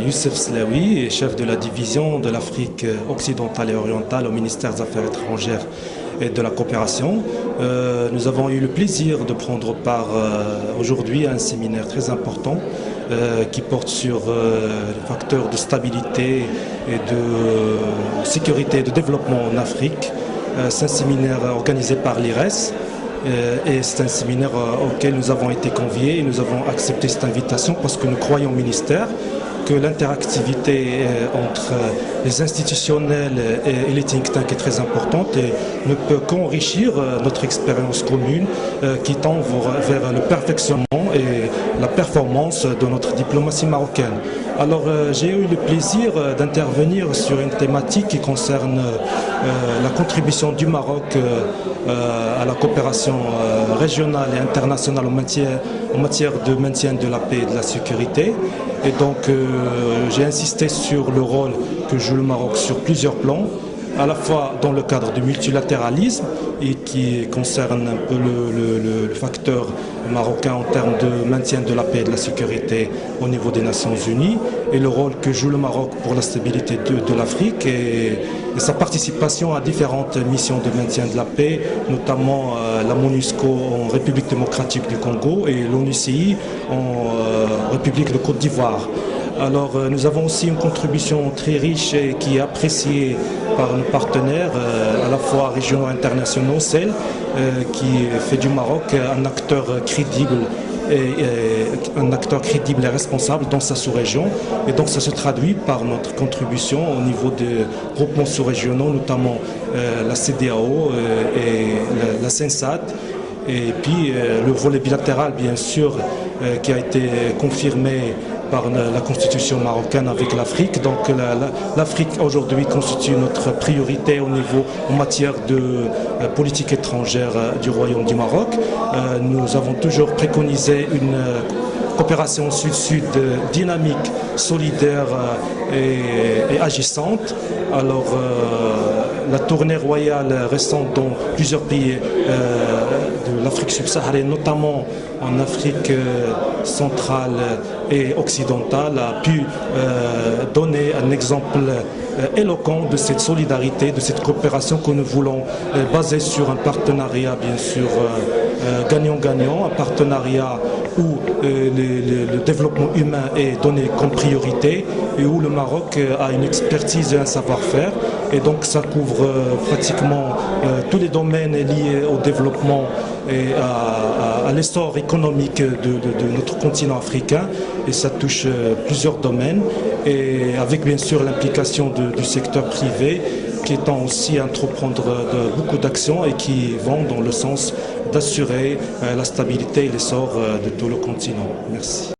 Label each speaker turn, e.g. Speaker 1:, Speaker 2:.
Speaker 1: Youssef Slaoui, chef de la division de l'Afrique occidentale et orientale au ministère des Affaires étrangères et de la coopération. Nous avons eu le plaisir de prendre part aujourd'hui à un séminaire très important qui porte sur les facteurs de stabilité et de sécurité et de développement en Afrique. C'est un séminaire organisé par l'IRES. Et c'est un séminaire auquel nous avons été conviés et nous avons accepté cette invitation parce que nous croyons au ministère que l'interactivité entre les institutionnels et les think tanks est très importante et ne peut qu'enrichir notre expérience commune qui tend vers le perfectionnement et la performance de notre diplomatie marocaine. Alors j'ai eu le plaisir d'intervenir sur une thématique qui concerne la contribution du Maroc à la coopération régionale et internationale en matière de maintien de la paix et de la sécurité. Et donc j'ai insisté sur le rôle que joue le Maroc sur plusieurs plans, à la fois dans le cadre du multilatéralisme et qui concerne un peu le facteur marocain en termes de maintien de la paix et de la sécurité au niveau des Nations Unies et le rôle que joue le Maroc pour la stabilité de l'Afrique et sa participation à différentes missions de maintien de la paix, notamment la MONUSCO en République démocratique du Congo et l'ONUCI en République de Côte d'Ivoire. Alors nous avons aussi une contribution très riche et qui est appréciée par nos partenaires, à la fois régionaux et internationaux, celle qui fait du Maroc un acteur crédible et responsable dans sa sous-région. Et donc ça se traduit par notre contribution au niveau des groupements sous-régionaux, notamment la CEDEAO et la CENSAD. Et puis le volet bilatéral, bien sûr, qui a été confirmé par la constitution marocaine avec l'Afrique. Donc l'Afrique aujourd'hui constitue notre priorité en matière de politique étrangère du Royaume du Maroc. Nous avons toujours préconisé une coopération sud-sud dynamique, solidaire et agissante. Alors la tournée royale récente dans plusieurs pays de l'Afrique subsaharienne, notamment en Afrique centrale et occidentale, a pu donner un exemple éloquent de cette solidarité, de cette coopération que nous voulons baser sur un partenariat bien sûr gagnant-gagnant, un partenariat où le développement humain est donné comme priorité et où le Maroc a une expertise et un savoir-faire. Et donc ça couvre pratiquement tous les domaines liés au développement et à l'essor économique de notre continent africain. Et ça touche plusieurs domaines, et avec bien sûr l'implication du secteur privé qui tend aussi à entreprendre beaucoup d'actions et qui vont dans le sens d'assurer la stabilité et l'essor de tout le continent. Merci.